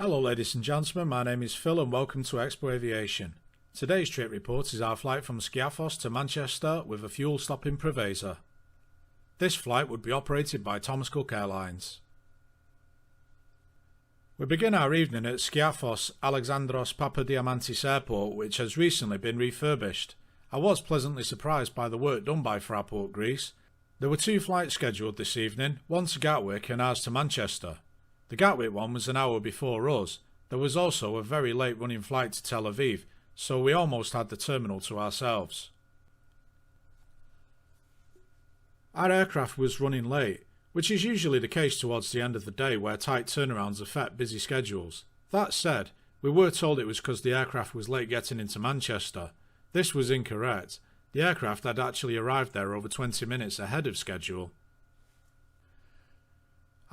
Hello ladies and gentlemen, my name is Phil and welcome to Expo Aviation. Today's trip report is our flight from Skiathos to Manchester with a fuel stop in Preveza. This flight would be operated by Thomas Cook Airlines. We begin our evening at Skiathos Alexandros Papadiamantis Airport, which has recently been refurbished. I was pleasantly surprised by the work done by Fraport Greece. There were two flights scheduled this evening, one to Gatwick and ours to Manchester. The Gatwick one was an hour before us. There was also a very late running flight to Tel Aviv, so we almost had the terminal to ourselves. Our aircraft was running late, which is usually the case towards the end of the day where tight turnarounds affect busy schedules. That said, we were told it was because the aircraft was late getting into Manchester. This was incorrect. The aircraft had actually arrived there over 20 minutes ahead of schedule.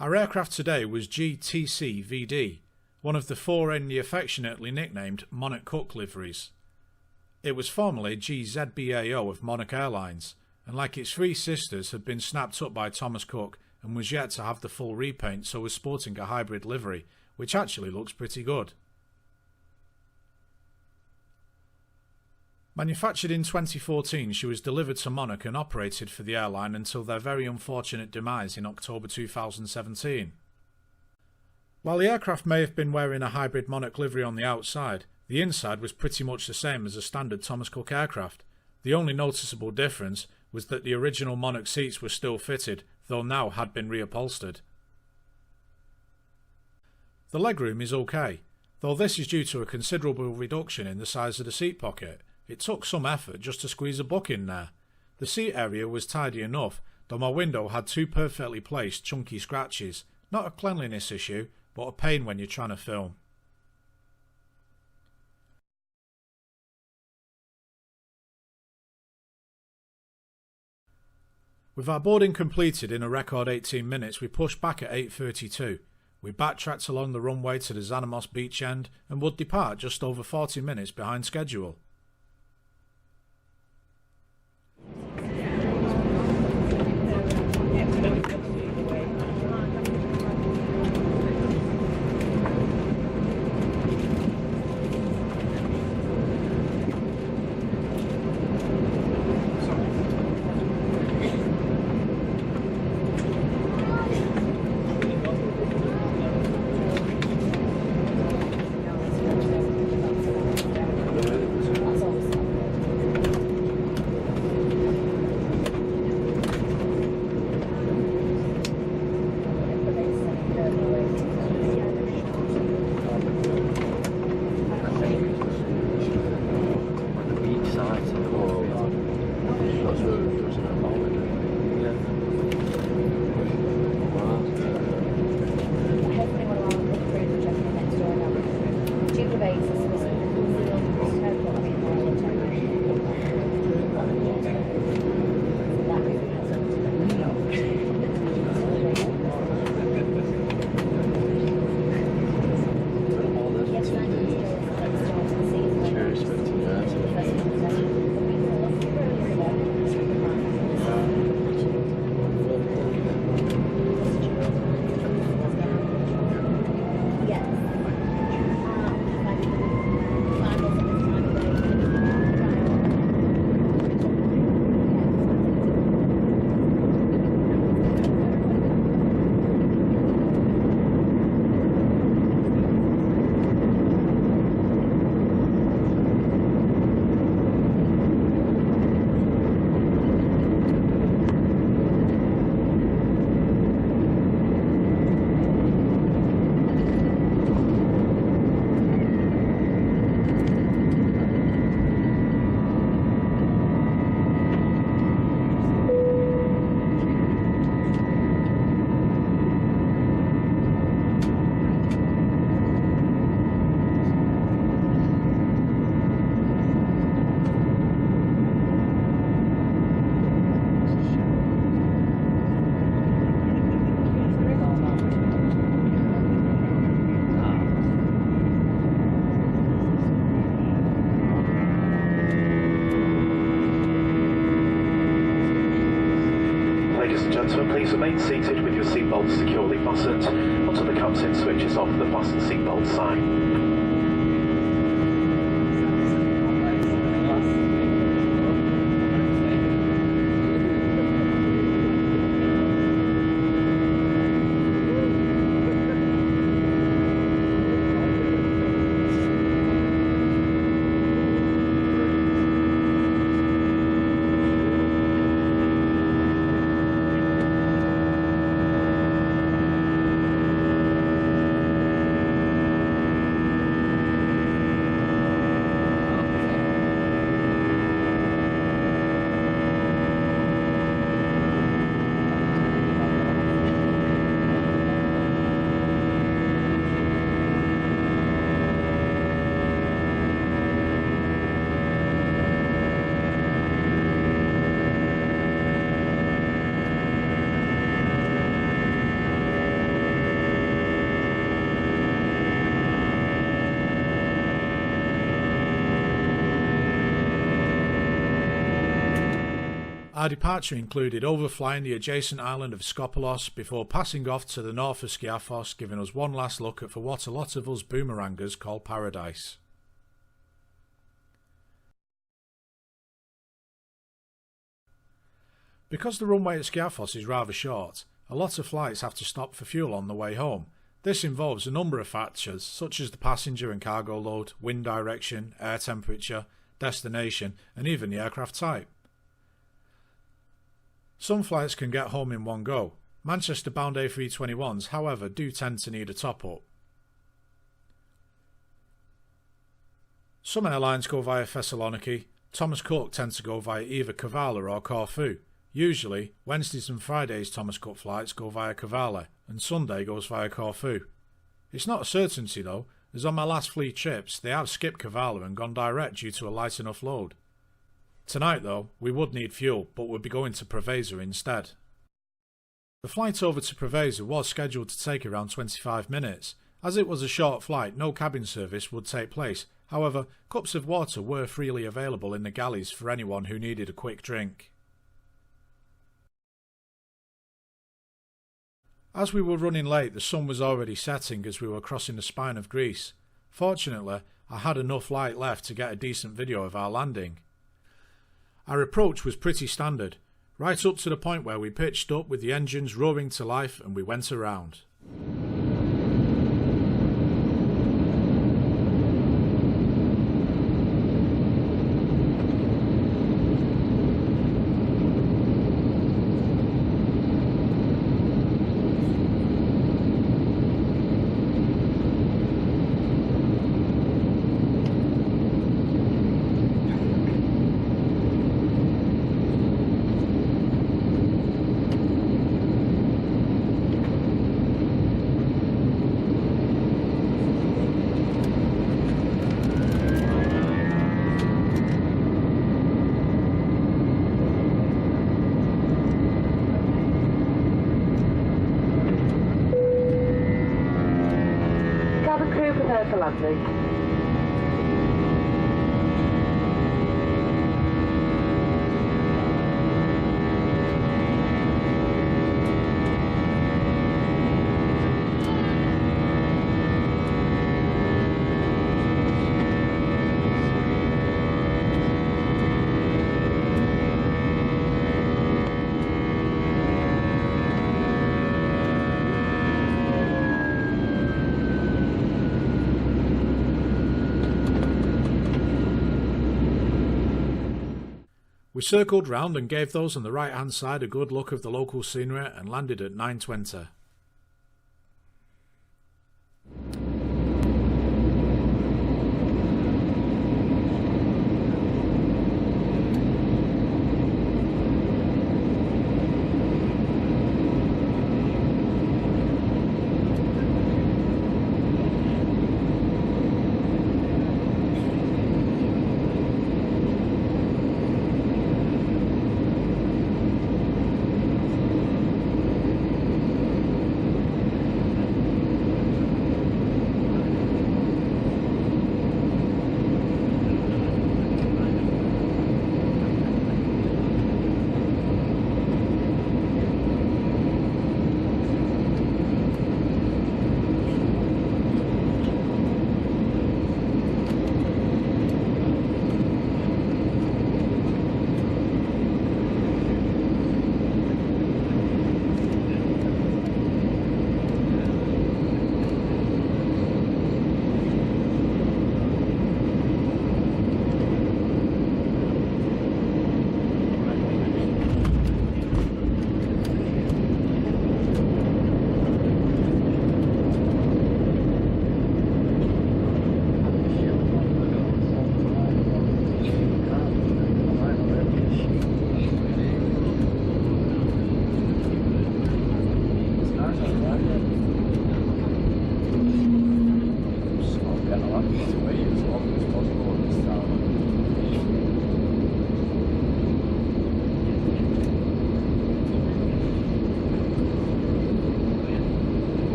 Our aircraft today was G-TCVD, one of the four in the affectionately nicknamed Monarch Cook liveries. It was formerly GZBAO of Monarch Airlines, and like its three sisters had been snapped up by Thomas Cook and was yet to have the full repaint, so was sporting a hybrid livery, which actually looks pretty good. Manufactured in 2014, she was delivered to Monarch and operated for the airline until their very unfortunate demise in October 2017. While the aircraft may have been wearing a hybrid Monarch livery on the outside, the inside was pretty much the same as a standard Thomas Cook aircraft. The only noticeable difference was that the original Monarch seats were still fitted, though now had been reupholstered. The legroom is okay, though this is due to a considerable reduction in the size of the seat pocket. It took some effort just to squeeze a book in there. The seat area was tidy enough, though my window had two perfectly placed chunky scratches. Not a cleanliness issue, but a pain when you're trying to film. With our boarding completed in a record 18 minutes, we pushed back at 8:32. We backtracked along the runway to the Xanamos beach end and would depart just over 40 minutes behind schedule. Ladies and gentlemen, please remain seated with your seatbelts securely fastened until the captain switches off the fasten seatbelt sign. Our departure included overflying the adjacent island of Skiathos before passing off to the north of Skiathos, giving us one last look at what a lot of us boomerangers call paradise. Because the runway at Skiathos is rather short, a lot of flights have to stop for fuel on the way home. This involves a number of factors such as the passenger and cargo load, wind direction, air temperature, destination, and even the aircraft type. Some flights can get home in one go. Manchester-bound A321s, however, do tend to need a top-up. Some airlines go via Thessaloniki. Thomas Cook tends to go via either Kavala or Corfu. Usually, Wednesdays and Fridays Thomas Cook flights go via Kavala, and Sunday goes via Corfu. It's not a certainty though, as on my last fleet trips they have skipped Kavala and gone direct due to a light enough load. Tonight though, we would need fuel, but we'll be going to Preveza instead. The flight over to Preveza was scheduled to take around 25 minutes. As it was a short flight, no cabin service would take place. However, cups of water were freely available in the galleys for anyone who needed a quick drink. As we were running late, the sun was already setting as we were crossing the spine of Greece. Fortunately, I had enough light left to get a decent video of our landing. Our approach was pretty standard, right up to the point where we pitched up with the engines roaring to life and we went around. For landing. We circled round and gave those on the right hand side a good look of the local scenery and landed at 9:20.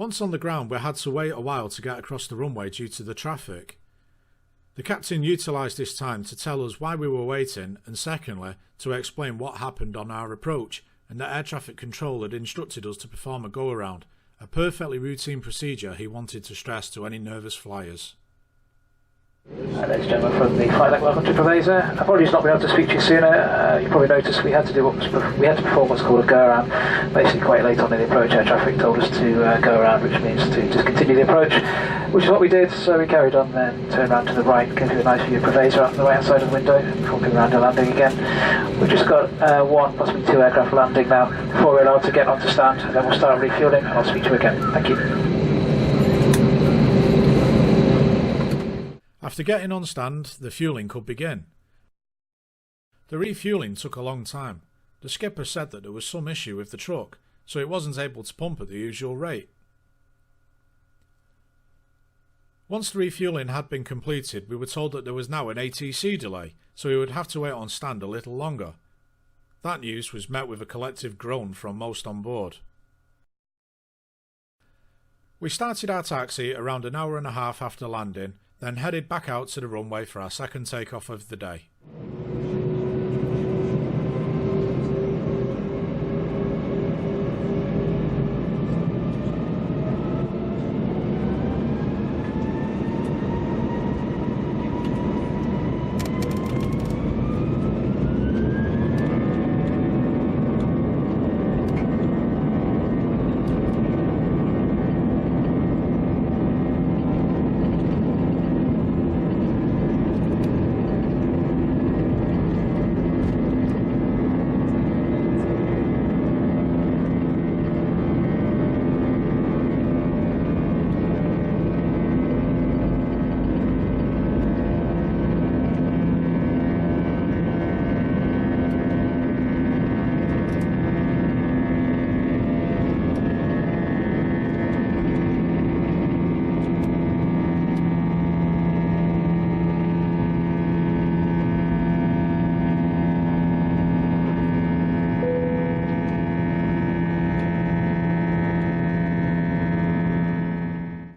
Once on the ground, we had to wait a while to get across the runway due to the traffic. The captain utilised this time to tell us why we were waiting, and secondly, to explain what happened on our approach, and that air traffic control had instructed us to perform a go-around, a perfectly routine procedure he wanted to stress to any nervous flyers. Ladies and gentlemen, from the flight deck, welcome to Preveza. Apologies not being able to speak to you sooner. You probably noticed we had to perform what's called a go around. Basically, quite late on in the approach, air traffic told us to go around, which means to discontinue the approach, which is what we did. So we carried on, then turned around to the right, gave you a nice view of Preveza up on the right hand side of the window before coming around to landing again. We've just got one, possibly two aircraft landing now before we're allowed to get onto stand, and then we'll start refueling. I'll speak to you again. Thank you. After getting on stand, the fueling could begin. The refueling took a long time. The skipper said that there was some issue with the truck, so it wasn't able to pump at the usual rate. Once the refueling had been completed, we were told that there was now an ATC delay, so we would have to wait on stand a little longer. That news was met with a collective groan from most on board. We started our taxi around an hour and a half after landing, then headed back out to the runway for our second takeoff of the day.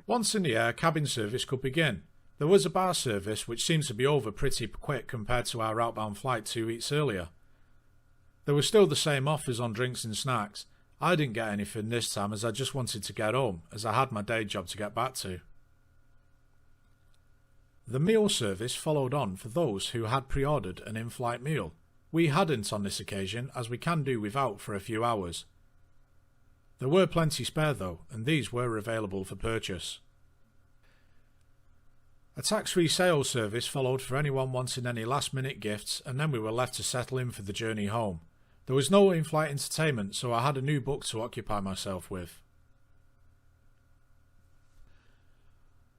Once in the air, cabin service could begin. There was a bar service which seemed to be over pretty quick compared to our outbound flight 2 weeks earlier. There were still the same offers on drinks and snacks. I didn't get anything this time as I just wanted to get home, as I had my day job to get back to. The meal service followed on for those who had pre-ordered an in-flight meal. We hadn't on this occasion, as we can do without for a few hours. There were plenty spare though, and these were available for purchase. A tax-free sales service followed for anyone wanting any last-minute gifts, and then we were left to settle in for the journey home. There was no in-flight entertainment, so I had a new book to occupy myself with.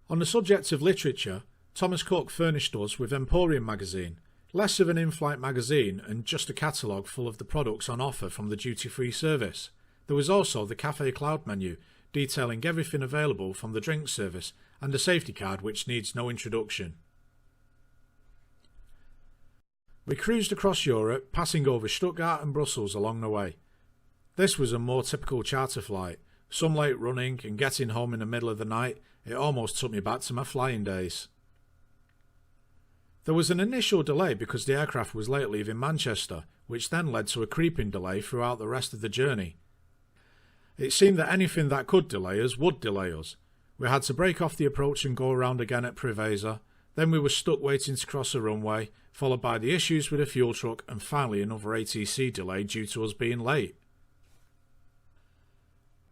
On the subject of literature, Thomas Cook furnished us with Emporium magazine, less of an in-flight magazine and just a catalogue full of the products on offer from the duty-free service. There was also the Cafe Cloud menu, detailing everything available from the drink service, and a safety card which needs no introduction. We cruised across Europe, passing over Stuttgart and Brussels along the way. This was a more typical charter flight, some late running and getting home in the middle of the night. It almost took me back to my flying days. There was an initial delay because the aircraft was late leaving Manchester, which then led to a creeping delay throughout the rest of the journey. It seemed that anything that could delay us would delay us. We had to break off the approach and go around again at Preveza, then we were stuck waiting to cross a runway, followed by the issues with a fuel truck and finally another ATC delay due to us being late.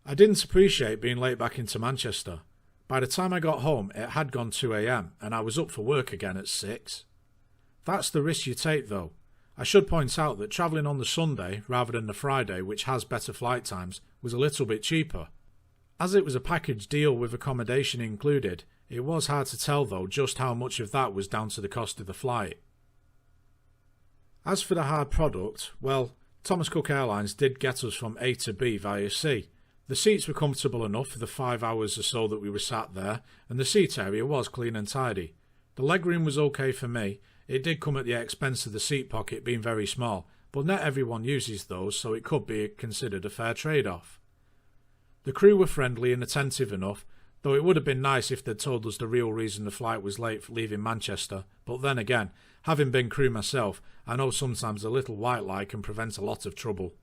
I didn't appreciate being late back into Manchester. By the time I got home it had gone 2 AM and I was up for work again at 6. That's the risk you take though. I should point out that travelling on the Sunday rather than the Friday, which has better flight times, was a little bit cheaper. As it was a package deal with accommodation included, it was hard to tell though just how much of that was down to the cost of the flight. As for the hard product, well, Thomas Cook Airlines did get us from A to B via sea. The seats were comfortable enough for the 5 hours or so that we were sat there, and the seat area was clean and tidy. The legroom was okay for me. It did come at the expense of the seat pocket being very small, but not everyone uses those, so it could be considered a fair trade-off. The crew were friendly and attentive enough, though it would have been nice if they'd told us the real reason the flight was late for leaving Manchester, but then again, having been crew myself, I know sometimes a little white lie can prevent a lot of trouble.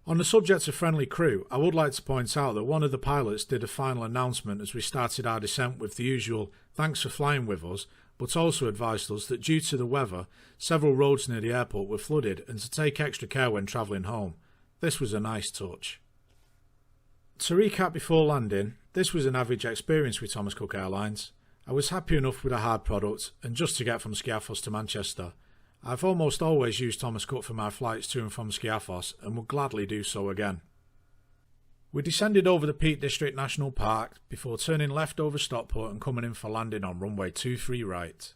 On the subject of friendly crew, I would like to point out that one of the pilots did a final announcement as we started our descent with the usual "thanks for flying with us," but also advised us that due to the weather, several roads near the airport were flooded and to take extra care when travelling home. This was a nice touch. To recap before landing, this was an average experience with Thomas Cook Airlines. I was happy enough with a hard product, and just to get from Skiathos to Manchester. I've almost always used Thomas Cook for my flights to and from Skiathos, and would gladly do so again. We descended over the Peak District National Park before turning left over Stockport and coming in for landing on runway 23 right.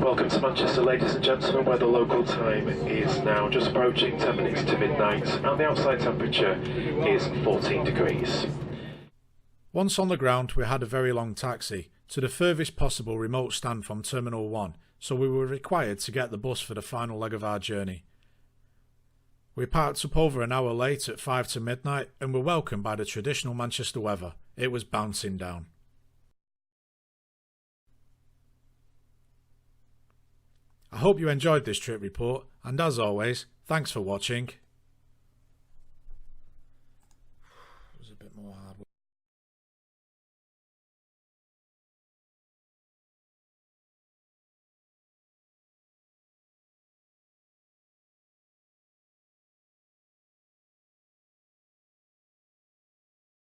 Welcome to Manchester, ladies and gentlemen, where the local time is now just approaching 10 minutes to midnight and the outside temperature is 14 degrees. Once on the ground, we had a very long taxi to the furthest possible remote stand from Terminal 1, so we were required to get the bus for the final leg of our journey. We parked up over an hour late at 5 to midnight and were welcomed by the traditional Manchester weather. It was bouncing down. I hope you enjoyed this trip report, and as always, thanks for watching. It was a bit more hard